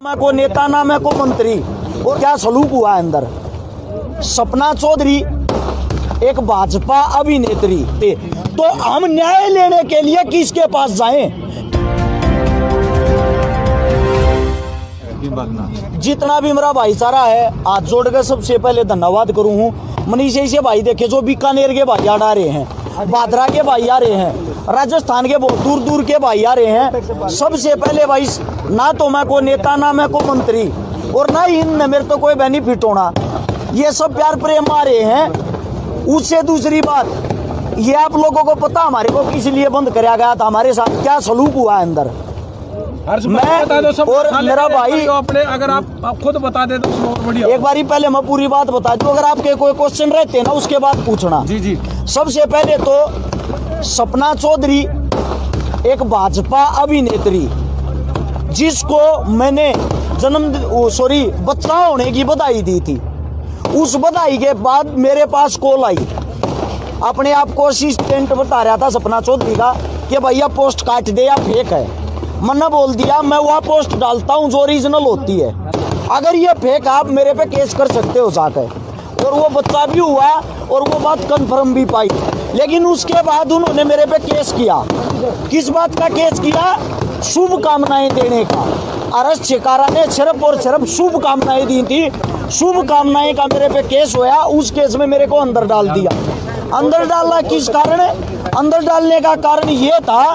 मैं को नेता ना मैं को मंत्री। और क्या सलूक हुआ अंदर। सपना चौधरी एक भाजपा अभिनेत्री थे, तो हम न्याय लेने के लिए किसके पास जाएं? जितना भी मेरा भाईचारा है, हाथ जोड़ के सबसे पहले धन्यवाद करूं हूं। मनीष ऐसे भाई देखे जो बीकानेर के भाई आ रहे हैं, भादरा के भाई आ रहे हैं, राजस्थान के बहुत दूर दूर के भाई आ रहे हैं। सबसे पहले भाई ना तो मैं को नेता ना मैं को मंत्री, और ना ही इनमें मेरे तो कोई बेनिफिट होना। ये सब प्यार प्रेम आ रहे हैं। उससे दूसरी बात, ये आप लोगों को पता हमारे को किस लिए बंद कराया गया था, हमारे साथ क्या सलूक हुआ है अंदर। मैं बता दो सब और मेरा भाई अपने, अगर आप खुद बता दे तो बढ़िया। एक बारी पहले मैं पूरी बात बता दूं, अगर आपके कोई क्वेश्चन रहते ना उसके बाद पूछना। जी। सबसे पहले तो सपना चौधरी एक भाजपा अभिनेत्री, जिसको मैंने बच्चा होने की बधाई दी थी। उस बधाई के बाद मेरे पास कॉल आई, अपने आप को असिस्टेंट बता रहा था सपना चौधरी का कि भैया पोस्ट काट दे या फेक है। मैंने बोल दिया मैं वह पोस्ट डालता हूँ जो ओरिजिनल होती है, अगर ये फेक आप मेरे पे केस कर सकते हो जाकर। और वो बच्चा भी हुआ और वो बात कंफर्म भी पाई। लेकिन उसके बाद उन्होंने मेरे पे केस किया। किस बात का केस किया? शुभकामनाएं देने का। अरेस्ट शिकारा ने सिर्फ और सिर्फ शुभकामनाएं दी थी। शुभकामनाएं का मेरे पे केस हुआ। उस केस में मेरे को अंदर डाल दिया। अंदर डालना किस कारण है? अंदर डालने का कारण ये था,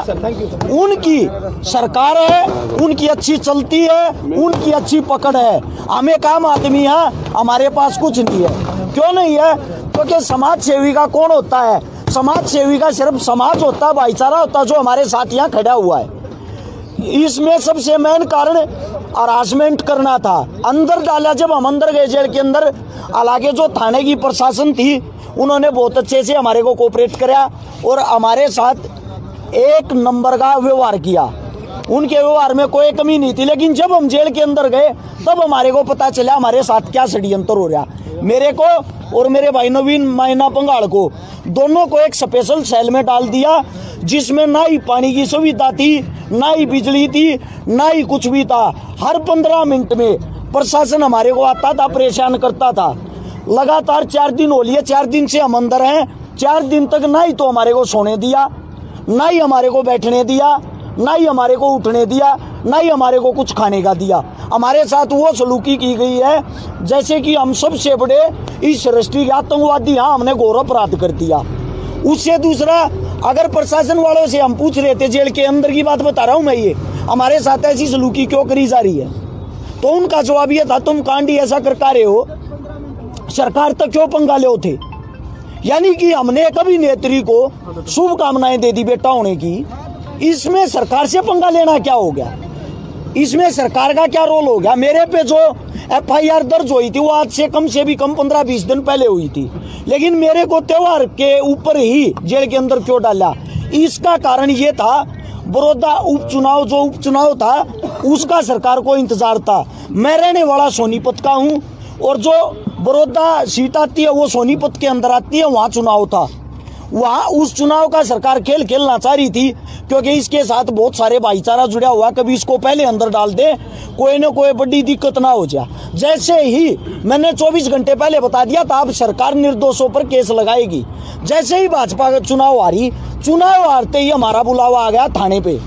उनकी सरकार है, उनकी अच्छी चलती है, उनकी अच्छी पकड़ है। हम एक आम आदमी है, हमारे पास कुछ नहीं है। क्यों नहीं है? क्योंकि समाज सेवी का कौन होता है? समाज सेवी का सिर्फ समाज होता है, भाईचारा होता है, जो हमारे साथ यहाँ खड़ा हुआ है। इसमें सबसे मेन कारण हरासमेंट करना था। अंदर डाला, जब हम अंदर गए जेल के अंदर, हालांकि जो थाने की प्रशासन थी उन्होंने बहुत अच्छे से हमारे को कोऑपरेट किया और हमारे साथ एक नंबर का व्यवहार किया। उनके व्यवहार में कोई कमी नहीं थी। लेकिन जब हम जेल के अंदर गए तब हमारे को पता चला हमारे साथ क्या षड्यंत्र हो रहा। मेरे को और मेरे भाई नवीन मायना पंगाड़ को, दोनों को एक स्पेशल सेल में डाल दिया, जिसमें ना ही पानी की सुविधा थी, ना ही बिजली थी, ना ही कुछ भी था। हर 15 मिनट में प्रशासन हमारे को आता था, परेशान करता था। लगातार 4 दिन हो लिए, 4 दिन से हम अंदर हैं। 4 दिन तक ना ही तो हमारे को सोने दिया, ना ही हमारे को बैठने दिया, ना ही हमारे को उठने दिया, ना ही हमारे को कुछ खाने का दिया। हमारे साथ वो सलूकी की गई है जैसे कि हम सबसे बड़े इस राष्ट्रीय आतंकवादी, हाँ हमने घोर अपराध कर दिया। उससे दूसरा, अगर प्रशासन वालों से हम पूछ रहे थे, जेल के अंदर की बात बता रहा हूँ मैं, ये हमारे साथ ऐसी सलूकी क्यों करी जा रही है, तो उनका जवाब ये था, तुम कांडी ऐसा कर रहे हो, सरकार तक क्यों पंगा ले थे। यानी कि हमने एक अभिनेत्री को शुभकामनाएं दे दी बेटा होने की, इसमें सरकार से पंगा लेना क्या हो गया? इसमें सरकार का क्या रोल हो गया? मेरे पे जो FIR दर्ज हुई थी वो आज से कम 15-20 दिन पहले हुई थी, लेकिन मेरे को त्योहार के ऊपर ही जेल के अंदर क्यों डाला? इसका कारण ये था, बड़ौदा उपचुनाव जो उपचुनाव था उसका सरकार को इंतजार था। मैं रहने वाला सोनीपत का हूँ और जो बड़ौदा सीट आती है वो सोनीपत के अंदर आती है, वहाँ चुनाव था। वहाँ उस चुनाव का सरकार खेल खेलना चाह रही थी, क्योंकि इसके साथ बहुत सारे भाईचारा जुड़ा हुआ। कभी इसको पहले अंदर डाल दे, कोई न कोई बड़ी दिक्कत ना हो जाए। जैसे ही मैंने 24 घंटे पहले बता दिया था, अब सरकार निर्दोषों पर केस लगाएगी। जैसे ही भाजपा का चुनाव हारते ही हमारा बुलावा आ गया थाने पे,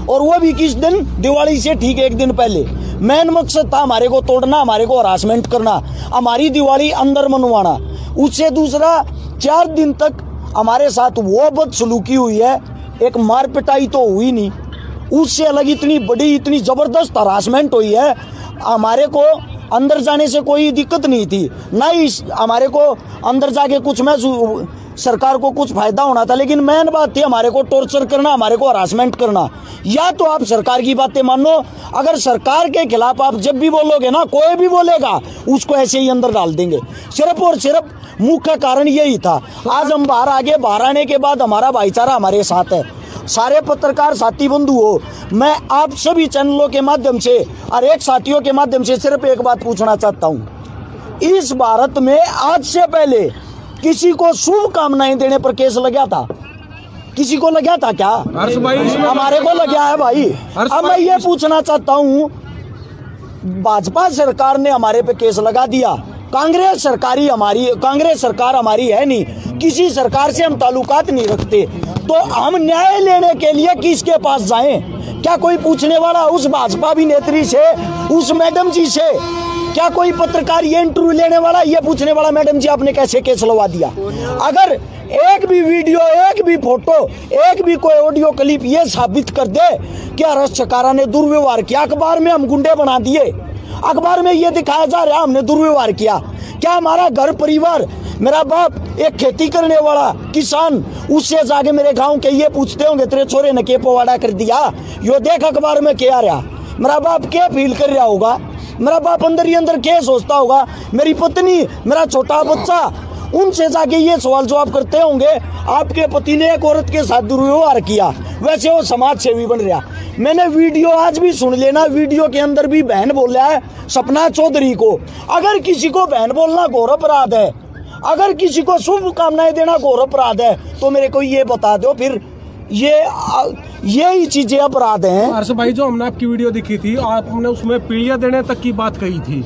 और वो भी किस दिन? दिवाली से ठीक 1 दिन पहले। मेन मकसद था हमारे को तोड़ना, हमारे को हरासमेंट करना, हमारी दिवाली अंदर मनवाना। उससे दूसरा, 4 दिन तक हमारे साथ वो बदसलूकी हुई है, एक मार पिटाई तो हुई नहीं, उससे अलग इतनी बड़ी, इतनी जबरदस्त हरासमेंट हुई है। हमारे को अंदर जाने से कोई दिक्कत नहीं थी, ना ही हमारे को अंदर जाके कुछ में सरकार को कुछ फायदा होना था। लेकिन मेन बात थी हमारे को टॉर्चर करना, हमारे को हरासमेंट करना। या तो आप सरकार की बातें मानो, अगर सरकार के खिलाफ आप जब भी बोलोगे ना, कोई भी बोलेगा उसको ऐसे ही अंदर डाल देंगे। सिर्फ और सिर्फ मुख्य कारण यही था। आज हम बाहर आने के बाद हमारा भाईचारा हमारे साथ है। सारे पत्रकार साथी बंधु हो, मैं आप सभी चैनलों के माध्यम से और एक साथियों के माध्यम से सिर्फ एक बात पूछना चाहता हूँ। इस भारत में आज से पहले किसी को शुभकामनाएं देने पर केस लगा था? किसी को लगा था क्या? हमारे को लगा है भाई। अब मैं ये पूछना चाहता हूँ भाजपा सरकार ने हमारे पे केस लगा दिया। कांग्रेस सरकार हमारी है नहीं, किसी सरकार से हम ताल्लुकात नहीं रखते, तो हम न्याय लेने के लिए किसके पास जाएं? क्या कोई पूछने वाला उस भाजपा अभिनेत्री से, उस मैडम जी से? क्या कोई पत्रकार ये इंटरव्यू लेने वाला, ये पूछने वाला मैडम जी आपने कैसे केस लगा दिया? अगर एक भी वीडियो, एक भी फोटो, एक भी कोई ऑडियो क्लिप ये साबित कर दे कि हर्ष चकारा ने दुर्व्यवहार किया, अखबार में हम गुंडे बना दिए, अखबार में ये दिखाया जा रहा है हमने दुर्व्यवहार किया, क्या हमारा घर परिवार, मेरा बाप एक खेती करने वाला किसान, उससे जाके मेरे गांव के ये पूछते होंगे तेरे छोरे ने के पवाड़ा कर दिया, यो देख अखबार में क्या रहा? मेरा बाप क्या फील कर रहा होगा? मेरा बाप अंदर ही अंदर क्या सोचता होगा? मेरी पत्नी, मेरा छोटा बच्चा, उनसे जाके ये सवाल जवाब करते होंगे आपके पति ने एक औरत के साथ दुर्व्यवहार किया, वैसे वो समाज सेवी बन रहा। मैंने वीडियो आज भी सुन लेना, वीडियो के अंदर भी बहन बोला है सपना चौधरी को। अगर किसी को बहन बोलना घोर अपराध है, अगर किसी को शुभकामनाएं देना घोर अपराध है, तो मेरे को ये बता दो फिर यही चीजें अपराध हैं। हर्ष भाई, जो हमने आपकी वीडियो देखी थी, आपने उसमें पीढ़िया देने तक की बात कही थी,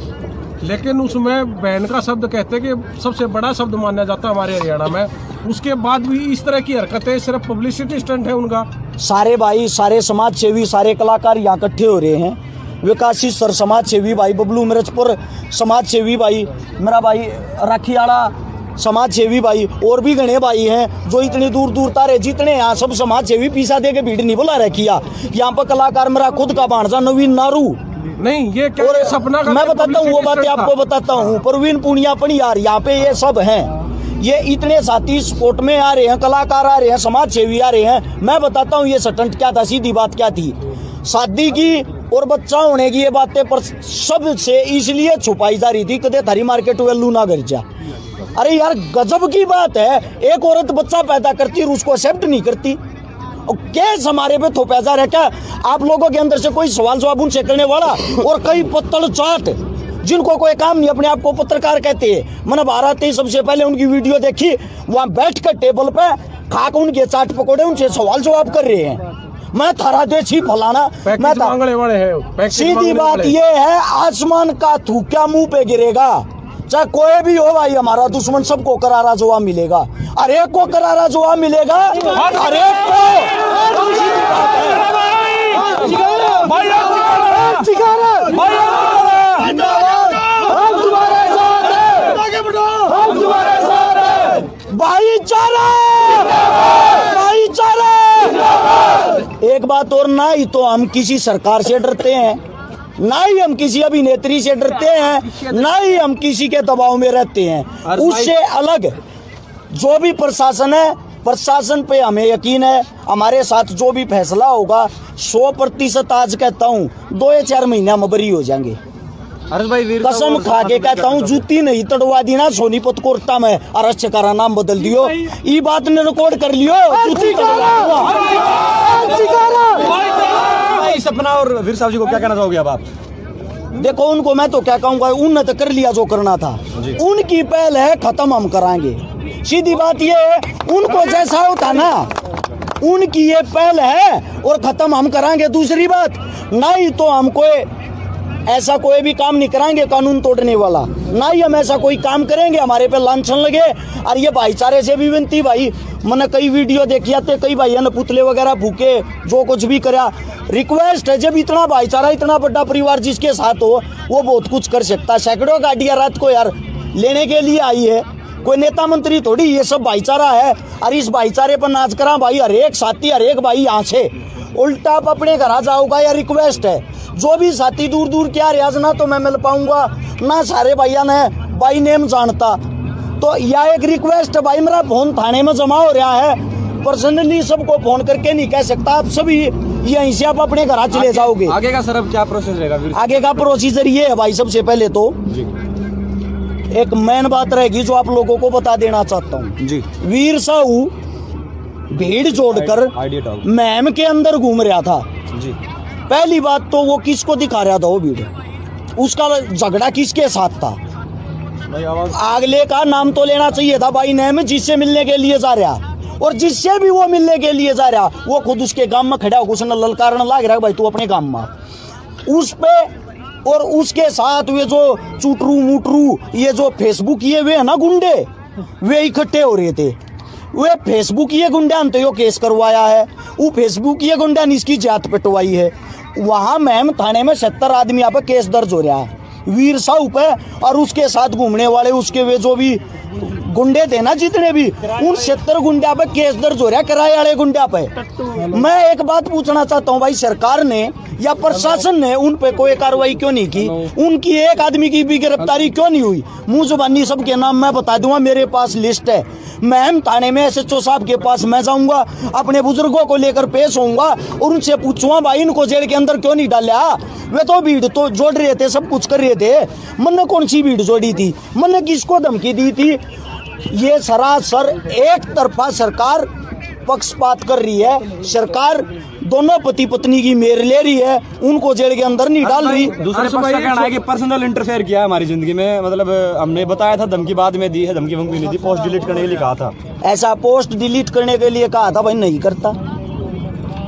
लेकिन उसमें बहन का शब्द कहते हैं कि सबसे बड़ा शब्द माना जाता है हमारे हरियाणा में, उसके बाद भी इस तरह की हरकतें सिर्फ पब्लिसिटी स्टंट है उनका। सारे भाई, सारे समाज सेवी, सारे कलाकार यहाँ इकट्ठे हो रहे हैं। विकासी सर समाज सेवी भाई, बबलू मिर्चपुर समाज सेवी भाई, मेरा भाई राखीवाड़ा समाज सेवी भाई, और भी घने भाई हैं जो इतनी दूर दूर तारे जितने यहाँ सब समाज सेवी पीसा दे के भीड़ नहीं बुला रखी। यहाँ पर कलाकार मेरा खुद का भांजा नवीन नारू नहीं, ये क्या और सपना का मैं बताता हूँ, वो बातें आपको बताता हूँ। परवीन पुनिया यार यहाँ पे ये सब हैं, ये इतने साथी स्पोर्ट में आ रहे हैं, कलाकार आ रहे हैं, समाज सेवी आ रहे हैं। मैं बताता हूँ ये स्टंट क्या था, सीधी बात क्या थी। शादी की और बच्चा होने की ये बातें पर सबसे इसलिए छुपाई जा रही थी कदे थारी मार्केट वैल्यू ना कर जा। अरे यार गजब की बात है, एक औरत बच्चा पैदा करती और उसको एक्सेप्ट नहीं करती। और केस हमारे पे थोपा जा रहा है क्या? आप लोगों के अंदर से कोई सवाल जवाब उनसे करने वाला? और कई पत्तल चाट जिनको कोई काम नहीं, अपने आप को पत्रकार कहते हैं। मैंने भारत ही सबसे पहले उनकी वीडियो देखी, वहां बैठ कर टेबल पे खाकर उनके चाट पकौड़े उनसे सवाल जवाब कर रहे हैं। मैं थारा देशी फलाना, मैं वाले हैं। सीधी बात ये है, आसमान का थूका मुंह पे गिरेगा, चाहे कोई भी हो भाई, हमारा दुश्मन सबको करारा जवाब मिलेगा, हर एक को करारा जवाब मिलेगा, हर एक को। भाईचारा, भाईचारा। एक बात और, ना ही तो हम किसी सरकार से डरते हैं, ना ही हम किसी अभिनेत्री से डरते हैं, ना ही हम किसी के दबाव में रहते हैं। उससे अलग जो भी प्रशासन है, प्रशासन पे हमें यकीन है, हमारे साथ जो भी फैसला होगा 100% आज कहता हूँ 2 या 4 महीना में बरी हो जाएंगे। कसम खा के कहता हूँ, जूती नहीं तड़वा दी ना सोनीपत कोर्टा में, हर्ष चकारा नाम बदल दियो, ये बात ने रिकॉर्ड कर लियो। सपना और वीर साहब जी को क्या कहना चाहोगे अब आप? देखो उनको मैं तो क्या कहूँगा, उनने तो कर लिया जो करना था, उनकी पहल है, खत्म हम कराएंगे। सीधी बात ये है, उनको जैसा होता ना, उनकी ये पहल है और खत्म हम कराएंगे। दूसरी बात, ना ही तो हम ऐसा कोई भी काम नहीं कराएंगे कानून तोड़ने वाला, ना ही हम ऐसा कोई काम करेंगे हमारे पे लांछन लगे। और ये भाईचारे से भी विनती भाई, मैंने कई वीडियो देखी आते, कई भाइयों ने पुतले वगैरह फूके, जो कुछ भी करा, रिक्वेस्ट है, जब इतना भाईचारा, इतना बड़ा परिवार जिसके साथ हो, वो बहुत कुछ कर सकता है। सैकड़ों गाड़ियां रात को यार लेने के लिए आई है, कोई नेता मंत्री थोड़ी, ये सब भाईचारा है। और इस भाईचारे पर नाच करा भाई, हर एक साथी, हर एक भाई यहाँ से उल्टा आप अपने घर आ जाओगा। या रिक्वेस्ट है, जो भी साथी दूर दूर क्या रियाज ना तो मैं मिल पाऊंगा ना, सारे भाइया ने बाई नेम जानता, तो यह एक रिक्वेस्ट है भाई, मेरा फोन थाने में जमा हो रहा है, पर्सनली सबको फोन करके नहीं कह सकता, आप सभी यहीं से आप अपने घर चले जाओगे। आगे का सर अब क्या प्रोसेस रहेगा? आगे का प्रोसीजर ये है भाई, सबसे पहले तो एक मेन बात रहेगी जो आप लोगों को बता देना चाहता हूँ जी। वीर साहू भीड़ जोड़कर मैम के अंदर घूम रहा था जी। पहली बात तो वो किसको दिखा रहा था, वो भीड़, उसका झगड़ा किसके साथ था? अगले का नाम तो लेना चाहिए था भाई नेम, जिससे मिलने के लिए जा रहा, और जिससे भी वो मिलने के लिए जा रहा वो खुद उसके गांव में खड़ा होकर उसने ललकारने लग रहा है भाई तू अपने गांव में। उस पे और उसके साथ वे जो चुटरू मुटरू ये जो फेसबुक ये वे है ना गुंडे, वे इकट्ठे हो रहे थे। वे फेसबुक ये गुंडा तो यो केस करवाया है, वो फेसबुक ये गुंडा ने इसकी जात पिटवाई है। वहां मैम थाने में 70 आदमी यहाँ पे केस दर्ज हो रहा है वीर साहू पे, और उसके साथ घूमने वाले उसके वे जो भी गुंडे थे ना जितने भी, उन 70 गुंडा पे केस दर्ज हो रहा है, किराए वाले गुंडा पे। मैं एक बात पूछना चाहता हूँ भाई, सरकार ने या प्रशासन ने उन पे कोई कार्रवाई क्यों नहीं की? उनकी एक आदमी की भी गिरफ्तारी क्यों नहीं हुई? मुंह जुबानी सबके नाम मैं बता दूंगा, मेरे पास लिस्ट है। मैं थाने में SHO साहब के पास मैं जाऊंगा, अपने बुजुर्गों को लेकर पेश होऊंगा और उनसे पूछूंगा भाई इनको जेल के अंदर क्यों नहीं डाला? वे तो भीड़ तो जोड़ रहे थे, सब कुछ कर रहे थे, मन ने कौन सी भीड़ जोड़ी थी? मन ने किसको धमकी दी थी? ये सरासर एक तरफा सरकार पक्षपात कर रही है। सरकार दोनों पति पत्नी की मेर ले रही है, उनको जेल के अंदर नहीं डाल रही। दूसरे पक्ष का कहना है कि पर्सनल इंटरफेयर किया है हमारी जिंदगी में, मतलब हमने बताया था, धमकी बाद में दी है, धमकी वमकी नहीं दी, पोस्ट डिलीट करने के लिए कहा था। ऐसा पोस्ट डिलीट करने के लिए कहा था भाई, नहीं करता।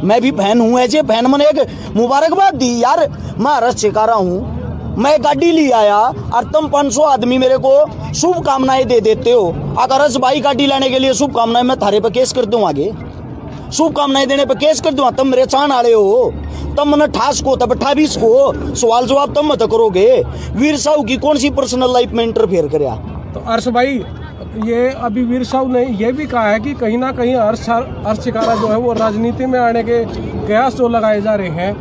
मैं भी फैन हूँ, ऐसे फैन मैंने एक मुबारकबाद दी यार, मैं हरस सिखा रहा हूँ। मैं गाड़ी ले आया और तुम 500 आदमी मेरे को शुभकामनाएं दे देते हो। अगर हर्ष भाई गाड़ी लाने के लिए शुभकामनाएं, मैं थारे पे केस कर दूं, आगे शुभकामनाएं देने पे केस कर दूं। तुम मेरे चाहन आड़े हो, तुम मैंने ठास को तब 28 को सवाल जवाब तुम मत करोगे। वीर साहू की कौन सी पर्सनल लाइफ में इंटरफेयर करया? तो हर्ष भाई, ये अभी वीर साहू ने ये भी कहा है कि कहीं ना कहीं हर्ष शिकारा जो है वो राजनीति में आने के कयास जो लगाए जा रहे हैं,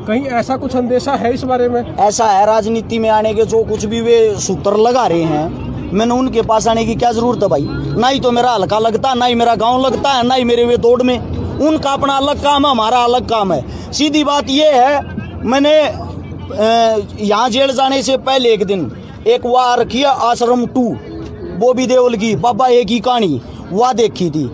कहीं ऐसा कुछ अंदेशा है इस बारे में? ऐसा है, राजनीति में आने के जो कुछ भी वे सूत्र लगा रहे हैं, मैंने उनके पास आने की क्या जरूरत है भाई? ना ही तो मेरा हल्का लगता, ना ही मेरा गांव लगता है, ना ही मेरे वे दौड़ में। उनका अपना अलग काम है, हमारा अलग काम है। सीधी बात ये है, मैंने यहाँ जेल जाने से पहले एक दिन एक वार किया आश्रम 2 बॉबी देओल की बाबा एक ही कहानी वह देखी थी।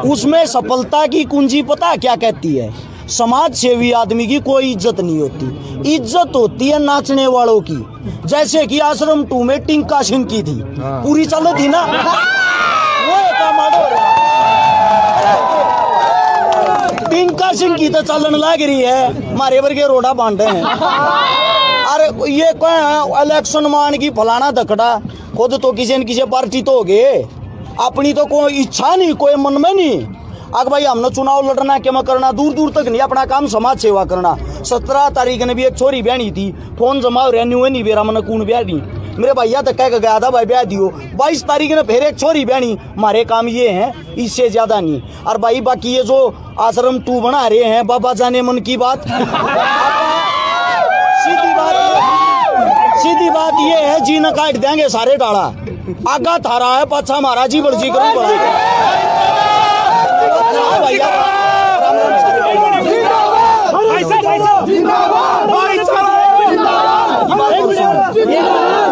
उसमें सफलता की कुंजी पता क्या कहती है? समाज सेवी आदमी की कोई इज्जत नहीं होती, इज्जत होती है नाचने वालों की। जैसे कि आश्रम 2 में टिंका सिंह की थी, पूरी चल थी ना, वो टिंका सिंह की तो चलन लग रही है, हमारे वर्गे रोड़ा बांटे हैं। अरे ये कौन इलेक्शन मान की फलाना धकड़ा, खुद तो किसी न किसी पार्टी तो हो गए, अपनी तो कोई इच्छा नहीं, कोई मन में नहीं। अगर भाई हमने चुनाव लड़ना क्या करना, दूर दूर तक नहीं, अपना काम समाज सेवा करना। 17 तारीख ने भी एक छोरी ब्यानी थी, फोन जमा हो रहा नहीं बेरा मन कौन ब्याह नहीं, मेरे भैया तक कह गया था भाई ब्याह दियो। 22 तारीख ने फिर एक छोरी ब्यानी। हमारे काम ये है, इससे ज्यादा नहीं। और भाई बाकी ये जो आश्रम 2 बना रहे हैं, बाबा जाने मन की बात। सीधी बात ये है, जी न काट देंगे सारे डाला, आगा थारा है पाछा हमारा जी बर्जी करूँ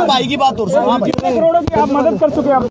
भाई की बात और सुनो, आप मदद कर चुके हैं।